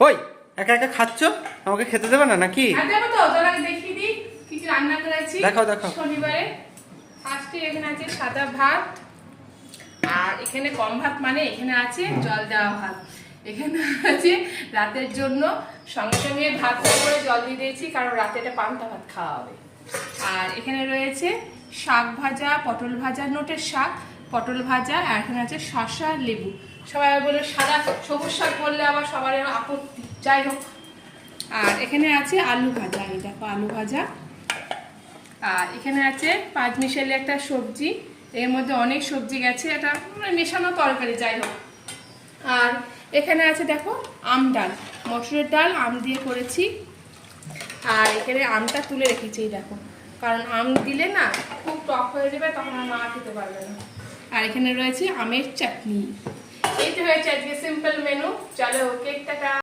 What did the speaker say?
ওই একা একা খাচ্ছ, আমাকে খেতে দেবে না নাকি? আর দেবো তো, তোর আগে দেখিয়ে দিই কি কি রান্না করেছি। দেখাও দেখাও। শনিবারে ফার্স্টে এখানে আছে সাদা ভাত, আর এখানে কম ভাত মানে এখানে আছে জল দেওয়া ভাত। এখানে আছে রাতের জন্য সঙ্গে সঙ্গে ভাত করে জল দিয়ে দিয়েছি, কারণ রাতে এটা পান্তা ভাত খাওয়া হবে। আর এখানে রয়েছে শাক ভাজা, পটল ভাজা, নোটের শাক, পটল ভাজা, আর এখানে আছে শসা, লেবু। সবাই বলে সাদা সবুজ শাক বললে আবার সবার আপত্তি, যাই হোক। আর এখানে আছে আলু ভাজা, এই দেখো আলু ভাজা। আর এখানে আছে পাঁচমিশালি একটা সবজি, এর মধ্যে অনেক সবজি গেছে, এটা মেশানো তরকারি, যাই হোক। আর এখানে আছে দেখো আম ডাল, মসুরের ডাল আম দিয়ে করেছি। আর এখানে আমটা তুলে রেখেছি, এই দেখো, কারণ আম দিলে না খুব টক হয়ে যাবে, তখন আর মা খেতে পারবে না। আর এখানে রয়েছে আমের চাটনি। এই তো হয়েছে আজকে সিম্পল মেনু। চলো, কেকটা